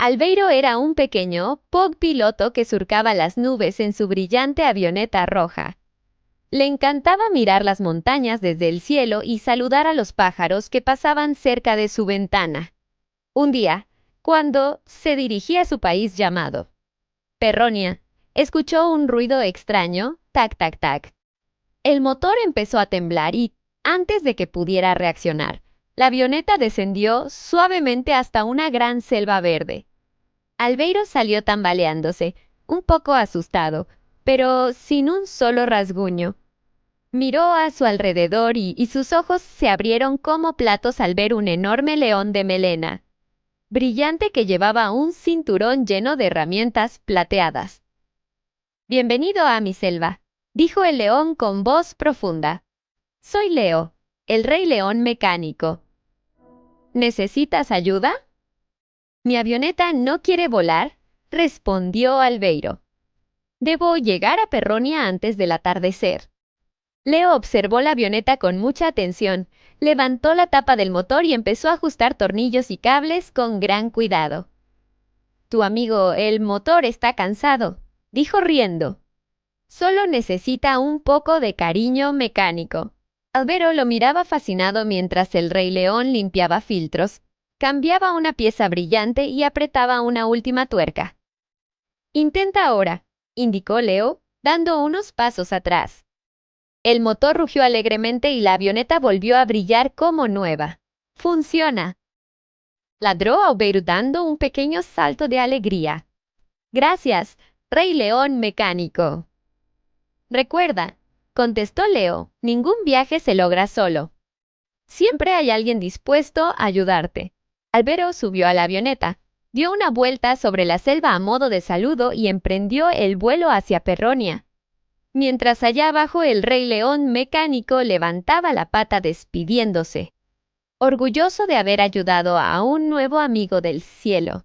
Albeiro era un pequeño Pug piloto que surcaba las nubes en su brillante avioneta roja. Le encantaba mirar las montañas desde el cielo y saludar a los pájaros que pasaban cerca de su ventana. Un día, cuando se dirigía a su país llamado Perronia, escuchó un ruido extraño, tac, tac, tac. El motor empezó a temblar y, antes de que pudiera reaccionar, la avioneta descendió suavemente hasta una gran selva verde. Albeiro salió tambaleándose, un poco asustado, pero sin un solo rasguño. Miró a su alrededor y sus ojos se abrieron como platos al ver un enorme león de melena brillante que llevaba un cinturón lleno de herramientas plateadas. «Bienvenido a mi selva», dijo el león con voz profunda. «Soy Leo, el rey león mecánico. ¿Necesitas ayuda?» «Mi avioneta no quiere volar», respondió Albeiro. «Debo llegar a Perronia antes del atardecer». Leo observó la avioneta con mucha atención, levantó la tapa del motor y empezó a ajustar tornillos y cables con gran cuidado. «Tu amigo, el motor está cansado», dijo riendo. «Solo necesita un poco de cariño mecánico». Albeiro lo miraba fascinado mientras el Rey León limpiaba filtros, cambiaba una pieza brillante y apretaba una última tuerca. «Intenta ahora», indicó Leo, dando unos pasos atrás. El motor rugió alegremente y la avioneta volvió a brillar como nueva. «Funciona», ladró Albeiro dando un pequeño salto de alegría. «Gracias, Rey León mecánico». «Recuerda», contestó Leo, «ningún viaje se logra solo. Siempre hay alguien dispuesto a ayudarte». Albeiro subió a la avioneta, dio una vuelta sobre la selva a modo de saludo y emprendió el vuelo hacia Perronia. Mientras allá abajo el Rey León mecánico levantaba la pata despidiéndose, orgulloso de haber ayudado a un nuevo amigo del cielo.